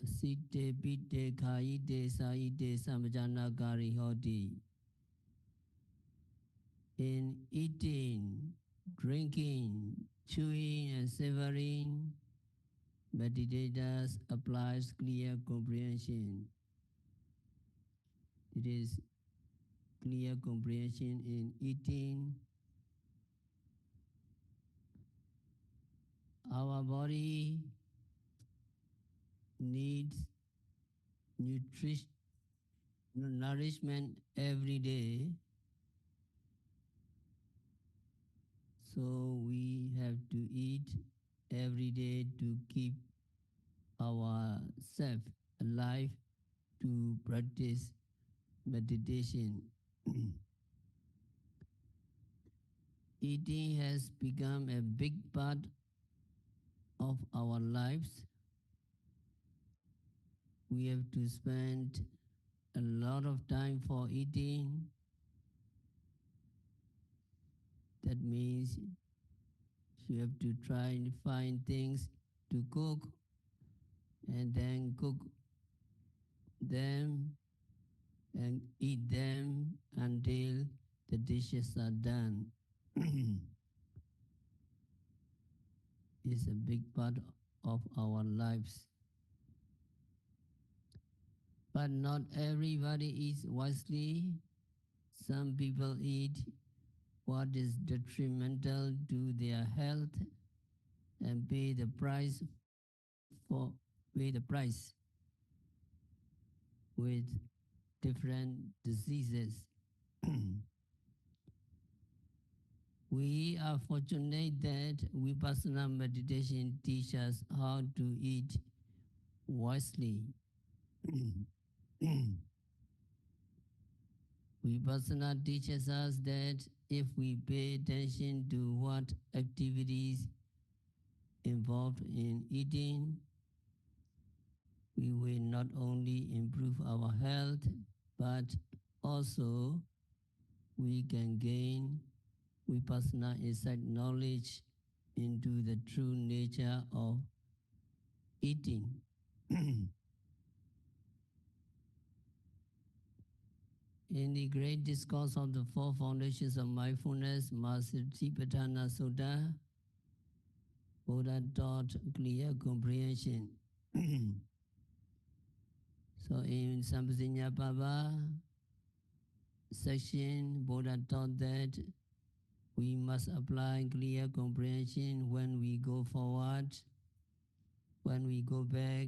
Site pite khaite saite samajana kari hoti. In eating, drinking, chewing and savoring, meditators applies clear comprehension. It is clear comprehension in eating. Our body needs nourishment every day. So we have to eat every day to keep ourselves alive to practice meditation. Eating has become a big part of our lives. We have to spend a lot of time for eating. That means you have to try and find things to cook and then cook them and eat them until the dishes are done. It's a big part of our lives. But not everybody eats wisely. Some people eat what is detrimental to their health and pay the price with different diseases. We are fortunate that Vipassana meditation teaches us how to eat wisely. Vipassana teaches us that if we pay attention to what activities involved in eating, we will not only improve our health, but also we can gain Vipassana insight knowledge into the true nature of eating. In the great discourse of the four foundations of mindfulness, Maha-Satipatthana Sutta, Buddha taught clear comprehension. So in Sampanyappava section, Buddha taught that we must apply clear comprehension when we go forward, when we go back,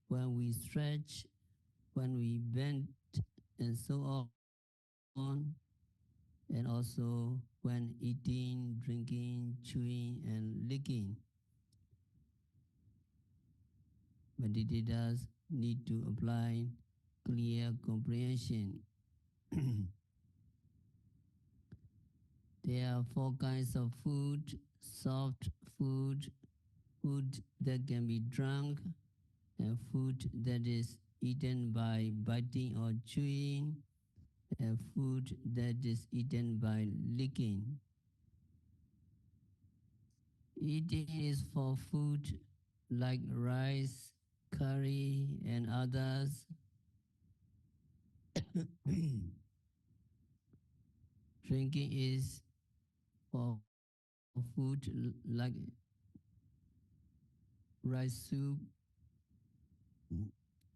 when we stretch, when we bend, and so on, and also when eating, drinking, chewing, and licking. Meditators need to apply clear comprehension. There are four kinds of food: soft food, food that can be drunk, and food that is eaten by biting or chewing, and food that is eaten by licking. Eating is for food like rice, curry, and others. Drinking is for food like rice soup,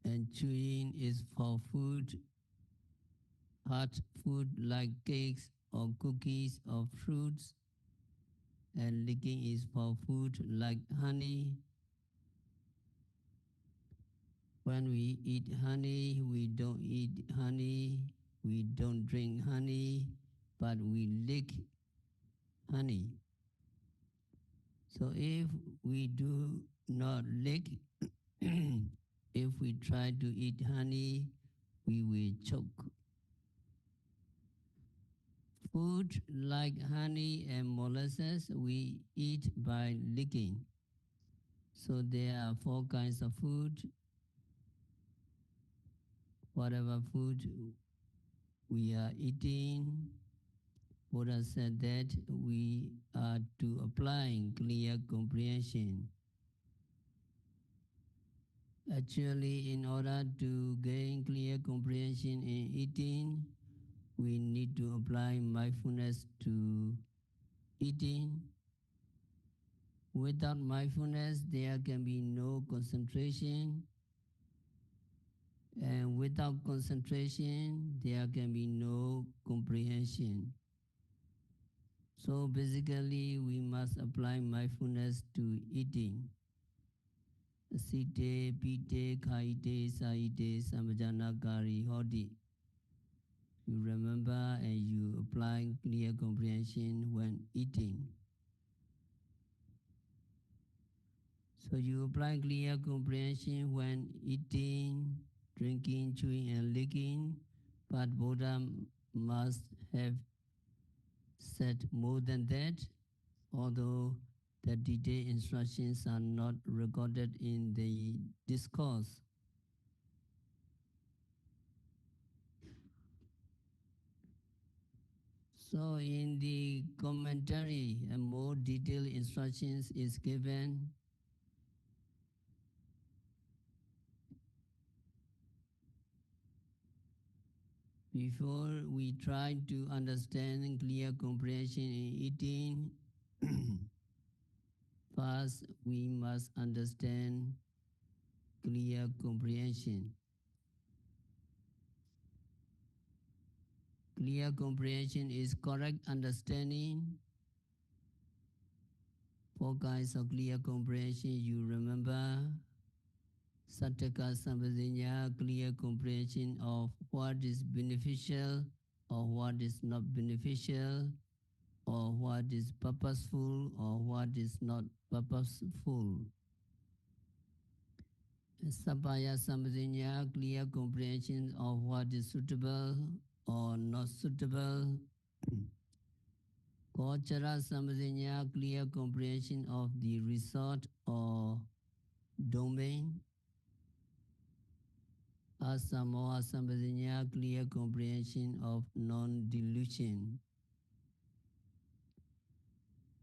and chewing is for food, hot food like cakes or cookies or fruits, and licking is for food like honey. When we eat honey, we don't eat honey, we don't drink honey, but we lick honey. So if we do not lick, if we try to eat honey, we will choke. Food like honey and molasses we eat by licking. So there are four kinds of food. Whatever food we are eating, Buddha said that we are to apply clear comprehension. Actually, in order to gain clear comprehension in eating, we need to apply mindfulness to eating. Without mindfulness, there can be no concentration, and without concentration, there can be no comprehension. So basically, we must apply mindfulness to eating. Site, pite, kaite, saite, samajana, kari, hodi. You remember and you apply clear comprehension when eating. So you apply clear comprehension when eating, drinking, chewing, and licking. But Buddha must have said more than that, although the detailed instructions are not recorded in the discourse. So in the commentary, a more detailed instructions is given. Before we try to understand clear comprehension in eating, first we must understand clear comprehension. Clear comprehension is correct understanding. Four kinds of clear comprehension you remember. Sattaka Sampajanya, clear comprehension of what is beneficial or what is not beneficial, or what is purposeful or what is not purposeful. Sapaya Sampajanya, clear comprehension of what is suitable or not suitable. Kochara Sampajanya, clear comprehension of the resort or domain. Asamoha Sampajanya, clear comprehension of non-delusion.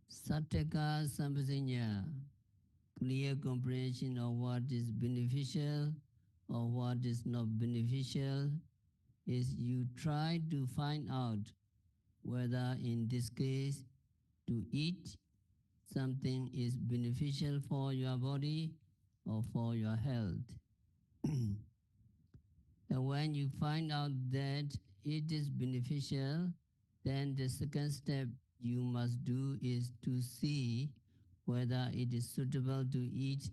Sattaka Sampajanya, clear comprehension of what is beneficial or what is not beneficial, is you try to find out whether in this case to eat something is beneficial for your body or for your health. And when you find out that it is beneficial, then the second step you must do is to see whether it is suitable to eat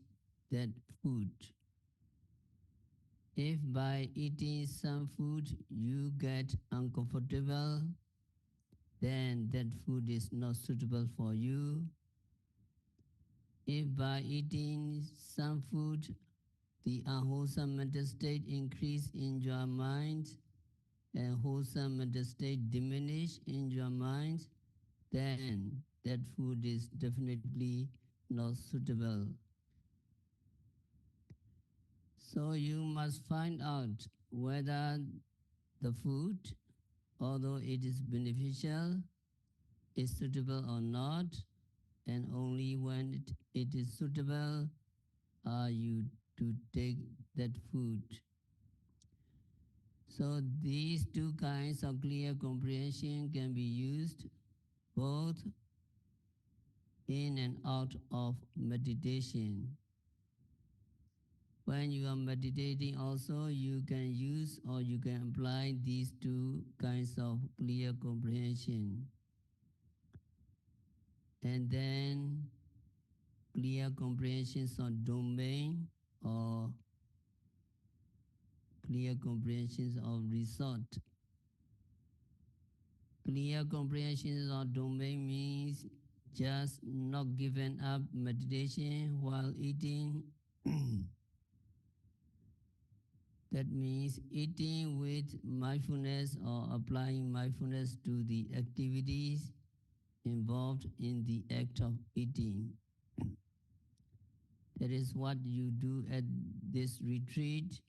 that food. If by eating some food you get uncomfortable, then that food is not suitable for you. If by eating some food the unwholesome mental state increase in your mind and wholesome mental state diminish in your mind, then that food is definitely not suitable. So you must find out whether the food, although it is beneficial, is suitable or not, and only when it is suitable are you to take that food. So these two kinds of clear comprehension can be used both in and out of meditation. When you are meditating also, you can use or you can apply these two kinds of clear comprehension. And then clear comprehensions of domain or clear comprehensions of result. Clear comprehensions of domain means just not giving up meditation while eating. That means eating with mindfulness or applying mindfulness to the activities involved in the act of eating. That is what you do at this retreat.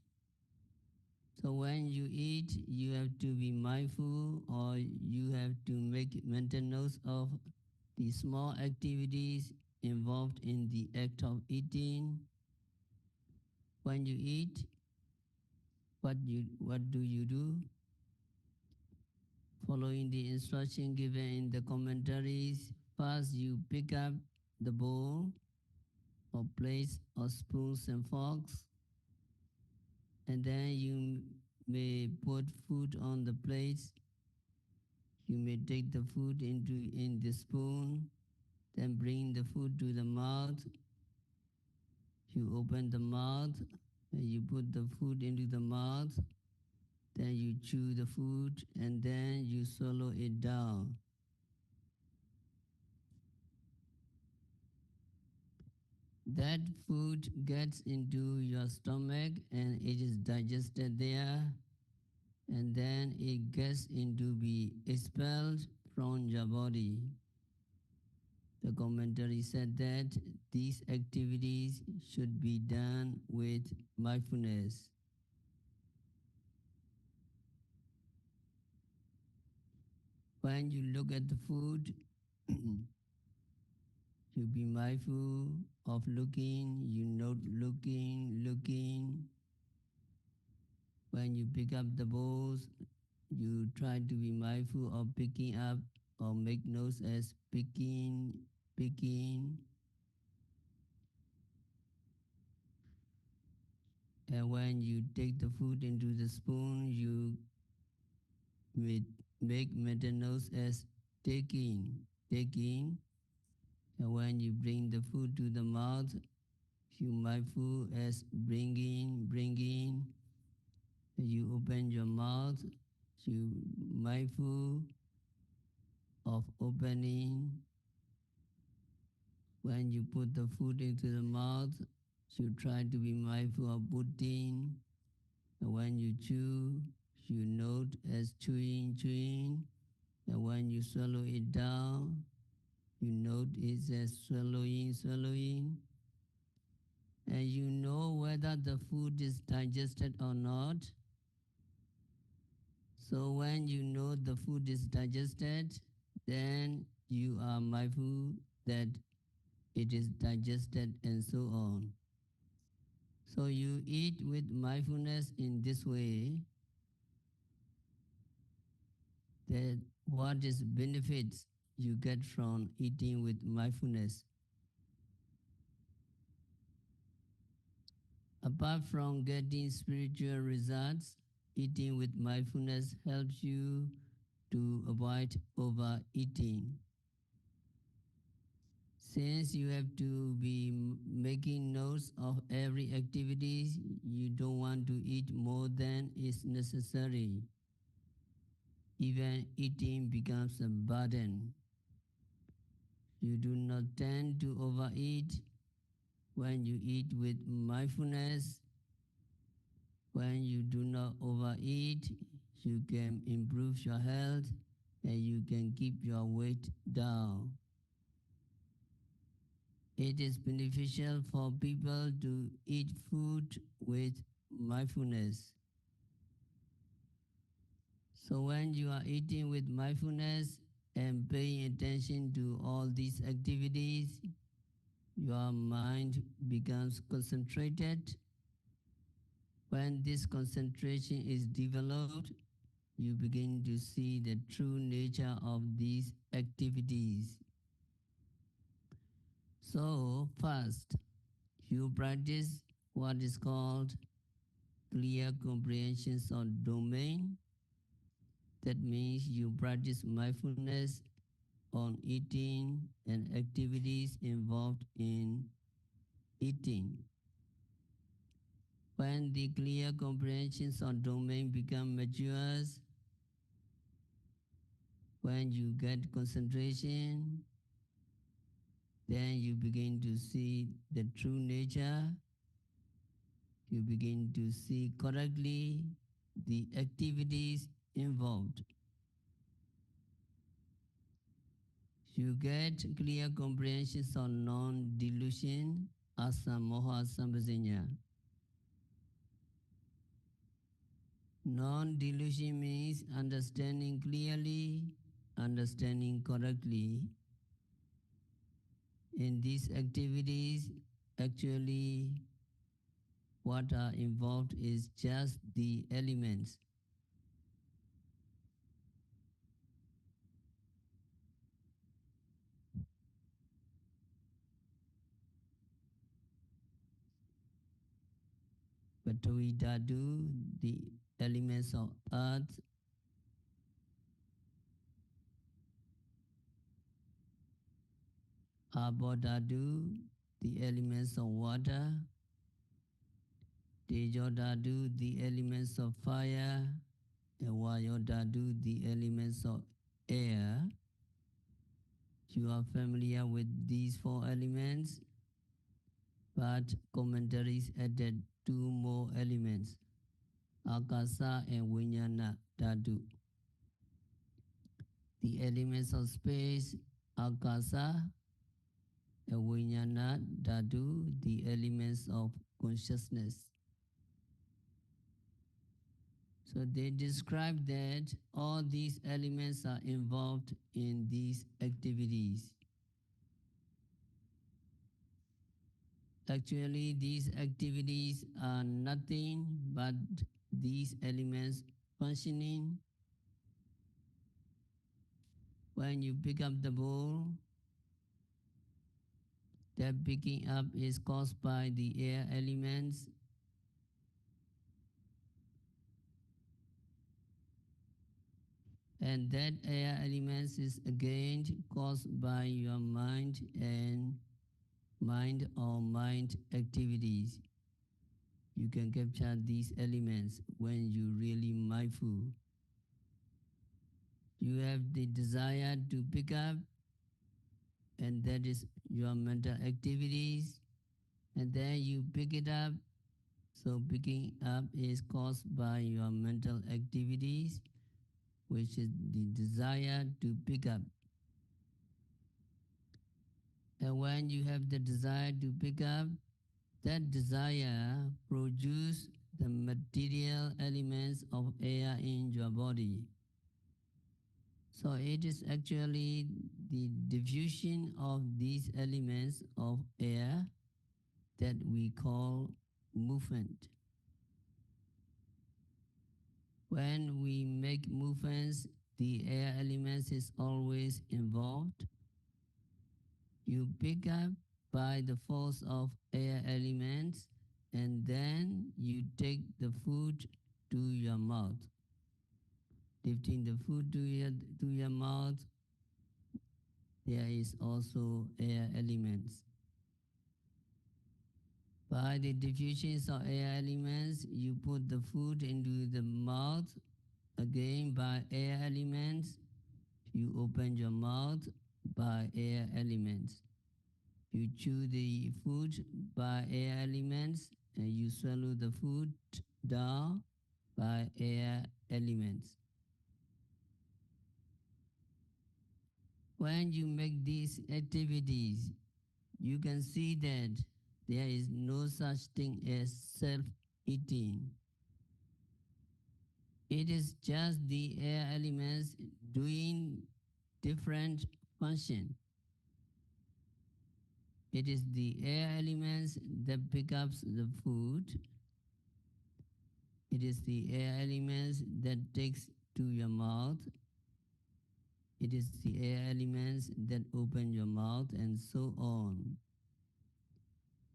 So when you eat, you have to be mindful or you have to make mental notes of the small activities involved in the act of eating. When you eat, what do you do? Following the instruction given in the commentaries, first you pick up the bowl or plates or spoons and forks, and then you may put food on the plates. You may take the food in the spoon, then bring the food to the mouth. You open the mouth, and you put the food into the mouth, then you chew the food, and then you swallow it down. That food gets into your stomach and it is digested there, and then it gets into be expelled from your body. The commentary said that these activities should be done with mindfulness. When you look at the food, you be mindful of looking, you note looking. When you pick up the bowls, you try to be mindful of picking up or make notes as picking. And when you take the food into the spoon, you make mental notes as taking. And when you bring the food to the mouth, you mindful as bringing. You open your mouth, you mindful of opening. When you put the food into the mouth, you try to be mindful of putting. And when you chew, you note as chewing. And when you swallow it down, you note it as swallowing. And you know whether the food is digested or not. So when you know the food is digested, then you are mindful that it is digested and so on. So you eat with mindfulness in this way, that what is benefits you get from eating with mindfulness. Apart from getting spiritual results, eating with mindfulness helps you to avoid overeating. Since you have to be making notes of every activity, you don't want to eat more than is necessary. Even eating becomes a burden. You do not tend to overeat when you eat with mindfulness. When you do not overeat, you can improve your health and you can keep your weight down. It is beneficial for people to eat food with mindfulness. So when you are eating with mindfulness and paying attention to all these activities, your mind becomes concentrated. When this concentration is developed, you begin to see the true nature of these activities. So first, you practice what is called clear comprehensions of domain. That means you practice mindfulness on eating and activities involved in eating. When the clear comprehensions of domain become matures, when you get concentration, then you begin to see the true nature. You begin to see correctly the activities involved. You get clear comprehensions on non-delusion, asa moha sambhasanya. Non-delusion means understanding clearly, understanding correctly. In these activities, actually, what are involved is just the elements. Patui Dhatu, the elements of earth, Abo Dhatu, the elements of water, Tejo Dhatu, the elements of fire, and Vayo Dhatu, the elements of air. You are familiar with these four elements, but commentaries added two more elements, Akasa and Vijnana Dhatu. The elements of space, Akasa, and Vijnana Dhatu, the elements of consciousness. So they describe that all these elements are involved in these activities. Actually, these activities are nothing but these elements functioning. When you pick up the bowl, that picking up is caused by the air elements. And that air elements is again caused by your mind and mind or mind activities. You can capture these elements when you really mindful. You have the desire to pick up, and that is your mental activities, and then you pick it up. So picking up is caused by your mental activities, which is the desire to pick up. And when you have the desire to pick up, that desire produces the material elements of air in your body. So it is actually the diffusion of these elements of air that we call movement. When we make movements, the air elements is always involved. You pick up by the force of air elements, and then you take the food to your mouth. Lifting the food to your mouth, there is also air elements. By the diffusions of air elements, you put the food into the mouth. Again, by air elements, you open your mouth by air elements. You chew the food by air elements, and you swallow the food down by air elements. When you make these activities, you can see that there is no such thing as self-eating. It is just the air elements doing different function. It is the air elements that pick up the food. It is the air elements that takes to your mouth. It is the air elements that open your mouth, and so on.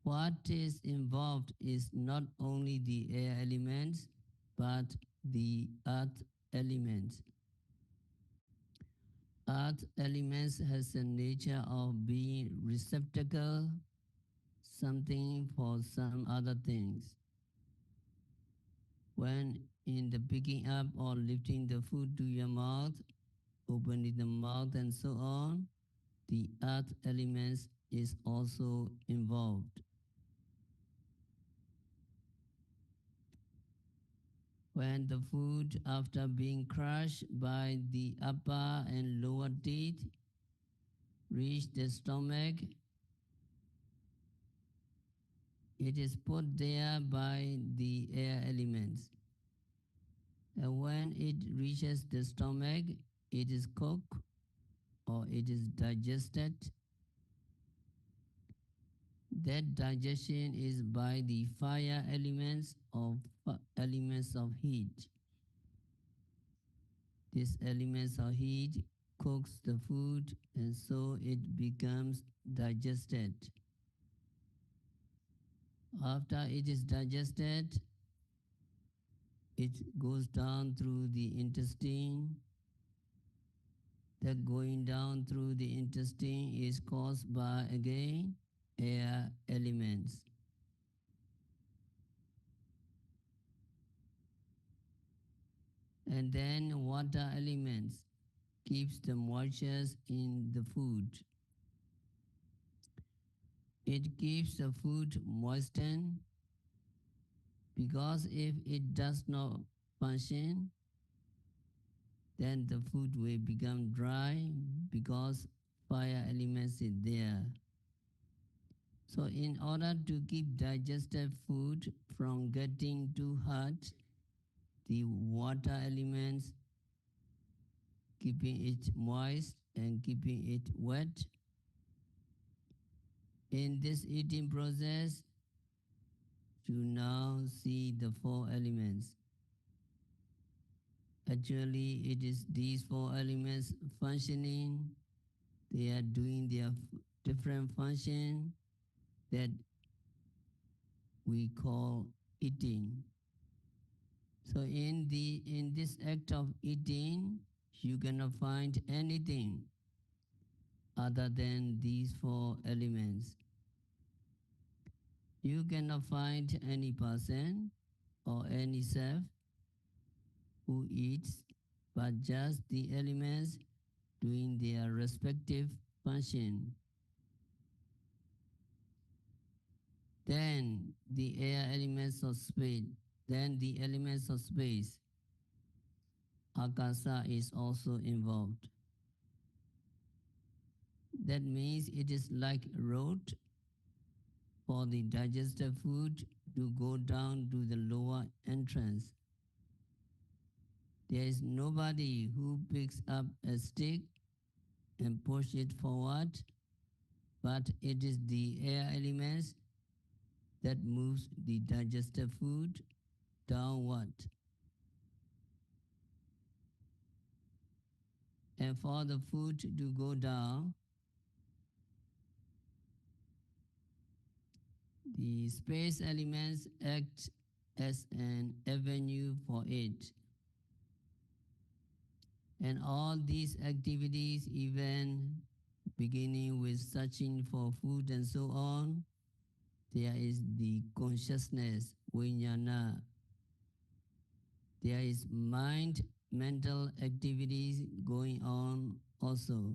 What is involved is not only the air elements, but the earth elements. Earth elements has a nature of being receptacle, something for some other things. When in the picking up or lifting the food to your mouth, opening the mouth and so on, the earth elements is also involved. When the food, after being crushed by the upper and lower teeth, reach the stomach, it is put there by the air elements. And when it reaches the stomach, it is cooked or it is digested. That digestion is by the fire elements of heat. These elements of heat cooks the food and so it becomes digested. After it is digested, it goes down through the intestine. That going down through the intestine is caused by, again, air elements. And then water elements keeps the moistures in the food. It keeps the food moistened because if it does not function, then the food will become dry because fire elements is there. So in order to keep digested food from getting too hot, the water elements keeping it moist and keeping it wet. In this eating process, you now see the four elements. Actually, it is these four elements functioning. They are doing their different function that we call eating. So in this act of eating, you cannot find anything other than these four elements. You cannot find any person or any self who eats, but just the elements doing their respective function. Then the air elements of space, then the elements of space, akasa is also involved. That means it is like a road for the digested food to go down to the lower entrance. There is nobody who picks up a stick and push it forward, but it is the air elements that moves the digested food downward. And for the food to go down, the space elements act as an avenue for it. And all these activities, even beginning with searching for food and so on, there is the consciousness, vijnana. There is mental activities going on also.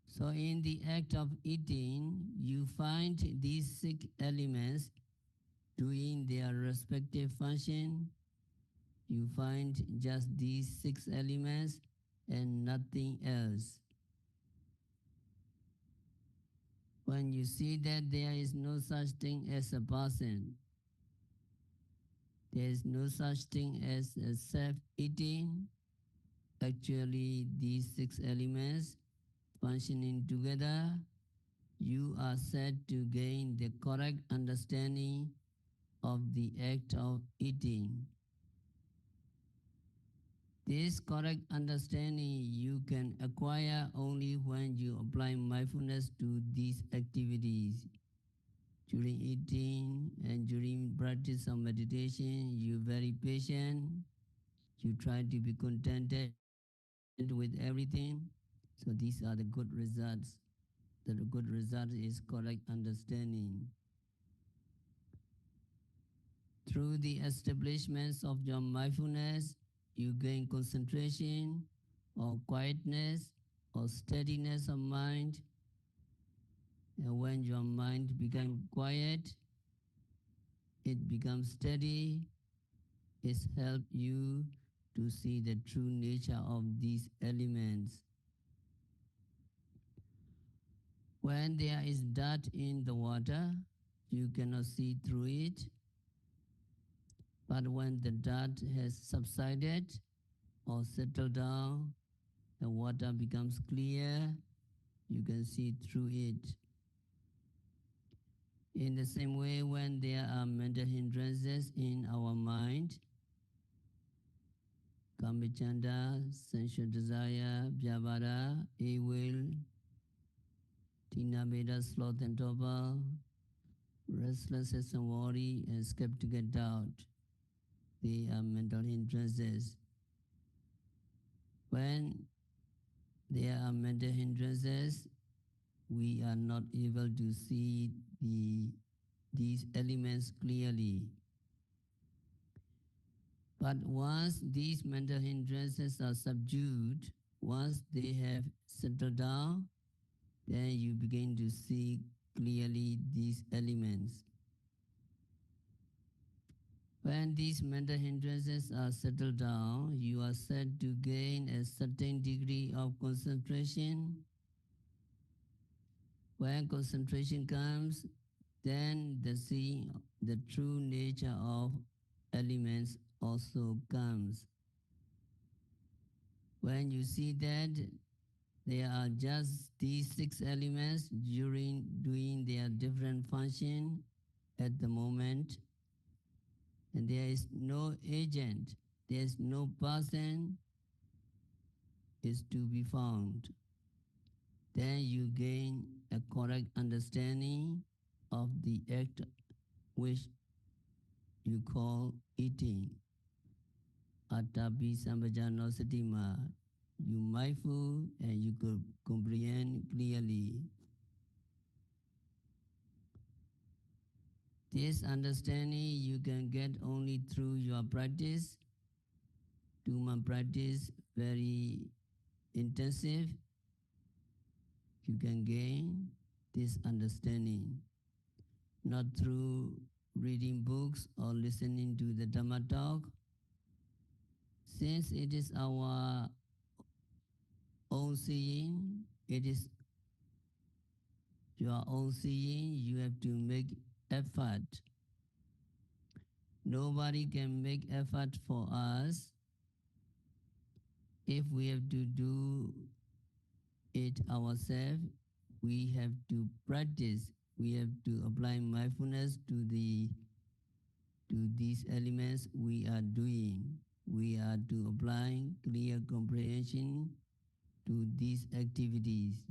So in the act of eating, you find these six elements doing their respective function. You find just these six elements and nothing else. When you see that there is no such thing as a person, there is no such thing as a self-eating, actually these six elements functioning together, you are said to gain the correct understanding of the act of eating. This correct understanding you can acquire only when you apply mindfulness to these activities. During eating and during practice of meditation, you very patient. You try to be contented with everything. So these are the good results. The good result is correct understanding. Through the establishments of your mindfulness, you gain concentration or quietness or steadiness of mind. And when your mind becomes quiet, it becomes steady. It's helped you to see the true nature of these elements. When there is dirt in the water, you cannot see through it. But when the dirt has subsided or settled down, the water becomes clear, you can see through it. In the same way, when there are mental hindrances in our mind, kamachanda, sensual desire, vyavara, ill will, tinameda, sloth and torpor, restlessness and worry, and skeptical doubt, they are mental hindrances. When there are mental hindrances, we are not able to see these elements clearly. But once these mental hindrances are subdued, once they have settled down, then you begin to see clearly these elements. When these mental hindrances are settled down, you are said to gain a certain degree of concentration. When concentration comes, then the true nature of elements also comes. When you see that there are just these 6 elements during doing their different function at the moment, and there is no agent, there is no person is to be found, then you gain a correct understanding of the act which you call eating. Atapi sambhajano satima. You mindful and you could comprehend clearly. This understanding you can get only through your practice. 2-month practice, very intensive. You can gain this understanding, not through reading books or listening to the Dhamma talk. Since it is our own seeing, it is your own seeing, you have to make effort. Nobody can make effort for us. If we have to do it ourselves, we have to practice. We have to apply mindfulness to these elements we are doing. We are to apply clear comprehension to these activities.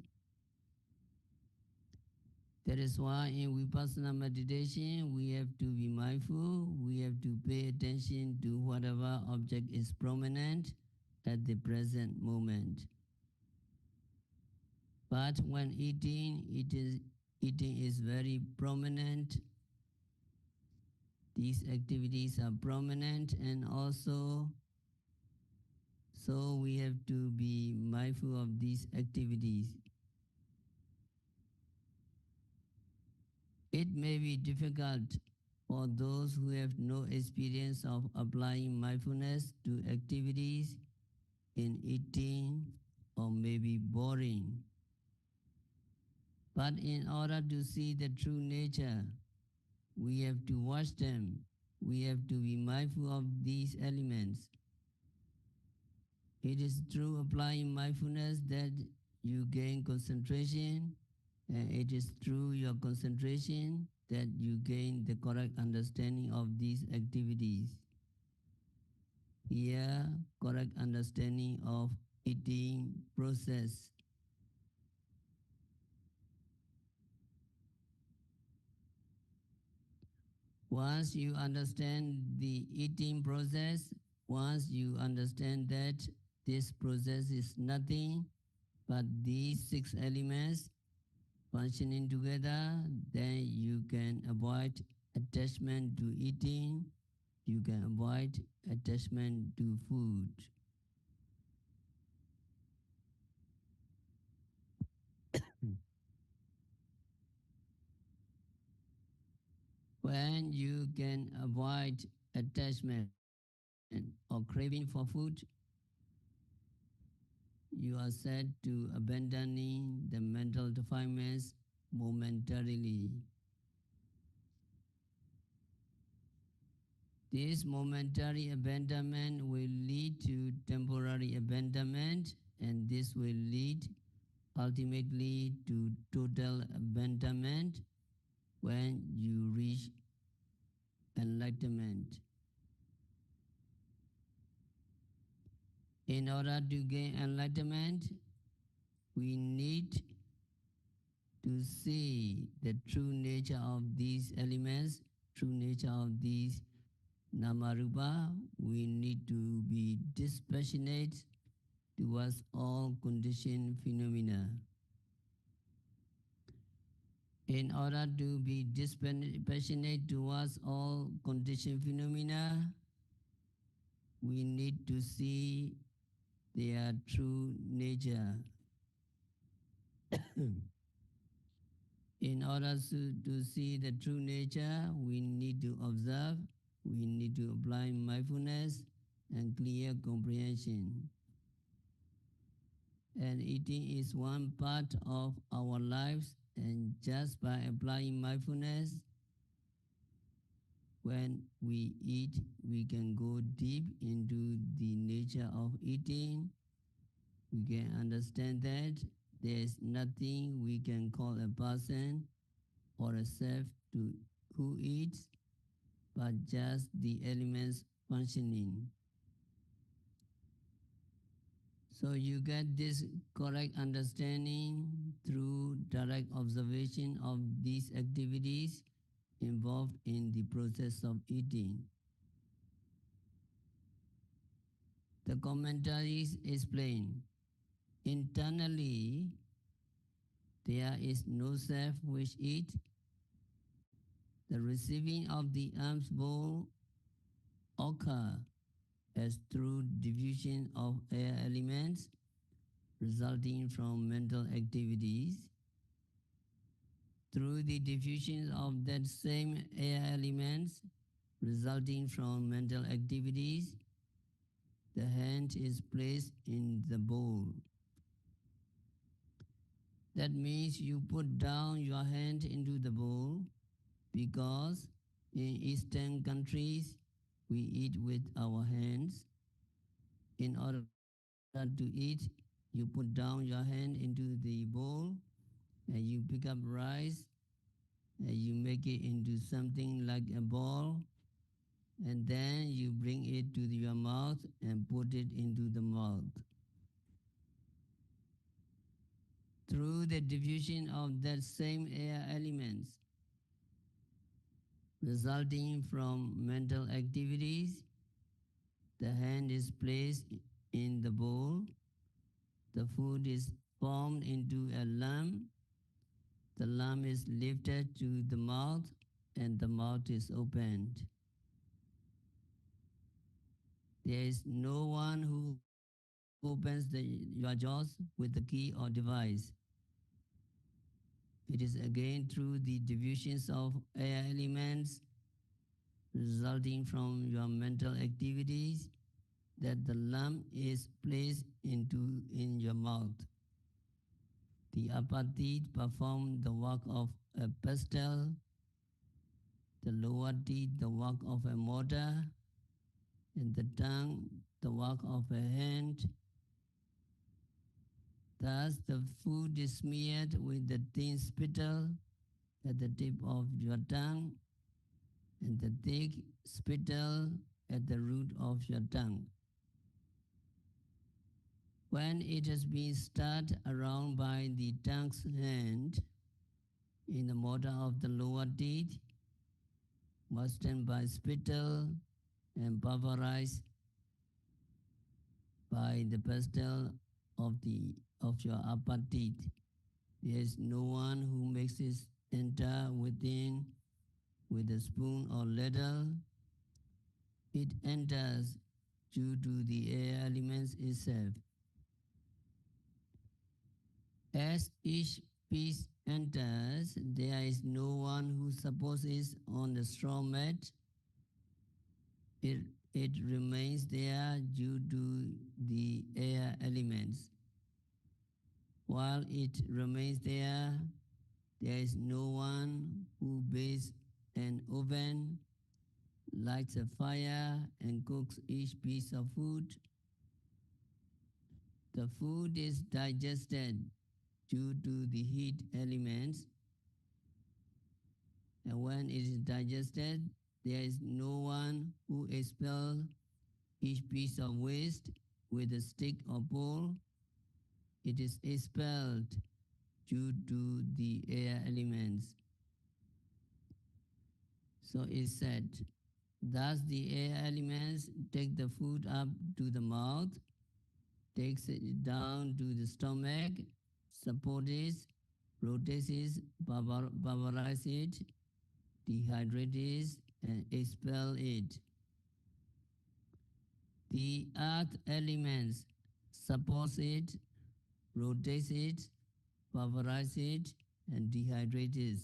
That is why in Vipassana meditation, we have to be mindful, we have to pay attention to whatever object is prominent at the present moment. But when eating is very prominent. These activities are prominent, and also so we have to be mindful of these activities. It may be difficult for those who have no experience of applying mindfulness to activities in eating, or maybe boring. But in order to see the true nature, we have to watch them. We have to be mindful of these elements. It is through applying mindfulness that you gain concentration, and it is through your concentration that you gain the correct understanding of these activities. Here, correct understanding of eating process. Once you understand the eating process, once you understand that this process is nothing but these 6 elements functioning together, then you can avoid attachment to eating, you can avoid attachment to food. When you can avoid attachment or craving for food, you are said to abandoning the mental defilements momentarily. This momentary abandonment will lead to temporary abandonment, and this will lead ultimately to total abandonment when you reach enlightenment. In order to gain enlightenment, we need to see the true nature of these elements, true nature of these namarupa. We need to be dispassionate towards all conditioned phenomena. In order to be dispassionate towards all conditioned phenomena, we need to see their true nature. In order to see the true nature, we need to observe, we need to apply mindfulness and clear comprehension. And eating is one part of our lives, and just by applying mindfulness, when we eat, we can go deep into the nature of eating. We can understand that there is nothing we can call a person or a self to who eats, but just the elements functioning. So you get this correct understanding through direct observation of these activities involved in the process of eating. The commentaries explain, internally there is no self which eats. The receiving of the alms bowl occur as through diffusion of air elements resulting from mental activities. Through the diffusion of that same air elements resulting from mental activities, the hand is placed in the bowl. That means you put down your hand into the bowl, because in Eastern countries we eat with our hands. In order to eat, you put down your hand into the bowl and you pick up rice and you make it into something like a ball, and then you bring it to your mouth and put it into the mouth. Through the diffusion of that same air elements resulting from mental activities, the hand is placed in the bowl, the food is formed into a lump, the lump is lifted to the mouth, and the mouth is opened. There is no one who opens your jaws with the key or device. It is again through the diffusions of air elements resulting from your mental activities that the lump is placed in your mouth. The upper teeth perform the work of a pestle, the lower teeth the work of a mortar, and the tongue the work of a hand. Thus the food is smeared with the thin spittle at the tip of your tongue and the thick spittle at the root of your tongue. When it has been stirred around by the tongue's hand in the mortar of the lower teeth, moistened by spittle and pulverized by the pestle of your upper teeth, there is no one who makes it enter within with a spoon or ladle. It enters due to the air elements itself. As each piece enters, there is no one who supposes on the straw mat. It, it remains there due to the air elements. While it remains there, there is no one who builds an oven, lights a fire, and cooks each piece of food. The food is digested due to the heat elements. And when it is digested, there is no one who expels each piece of waste with a stick or pole. It is expelled due to the air elements. So it said, thus the air elements take the food up to the mouth, takes it down to the stomach, supports it, rotates it, vaporizes it, dehydrates it, and expels it. The earth elements supports it, rotates it, vaporizes it, and dehydrates it.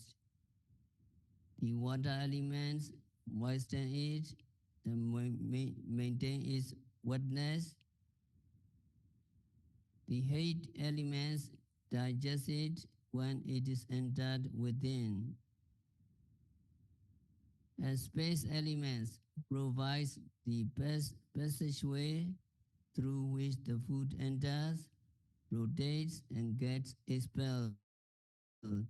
The water elements moisten it and maintain its wetness. The heat elements digest it when it is entered within. And space elements provides the passageway through which the food enters, rotates, and gets expelled. And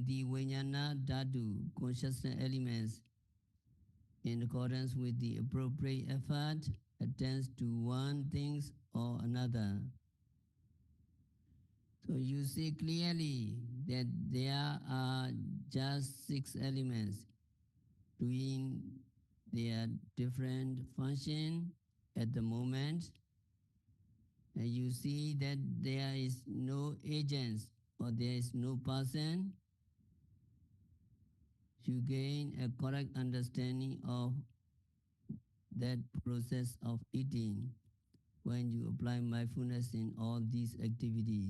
the Vijnana Dhatu consciousness elements, in accordance with the appropriate effort, attends to one thing or another. So you see clearly that there are just 6 elements doing their different function at the moment. And you see that there is no agents or there is no person. You gain a correct understanding of that process of eating when you apply mindfulness in all these activities.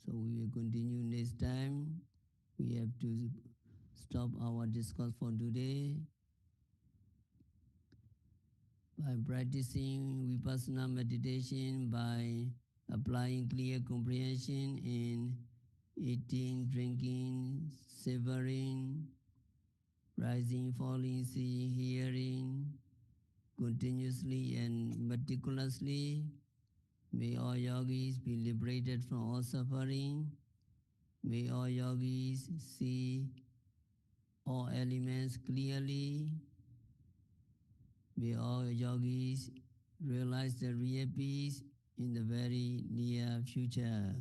So we will continue next time. We have to stop our discourse for today. By practicing vipassana meditation, by applying clear comprehension in eating, drinking, savoring, rising, falling, seeing, hearing, continuously and meticulously. May all yogis be liberated from all suffering. May all yogis see all elements clearly. May all yogis realize the real peace in the very near future.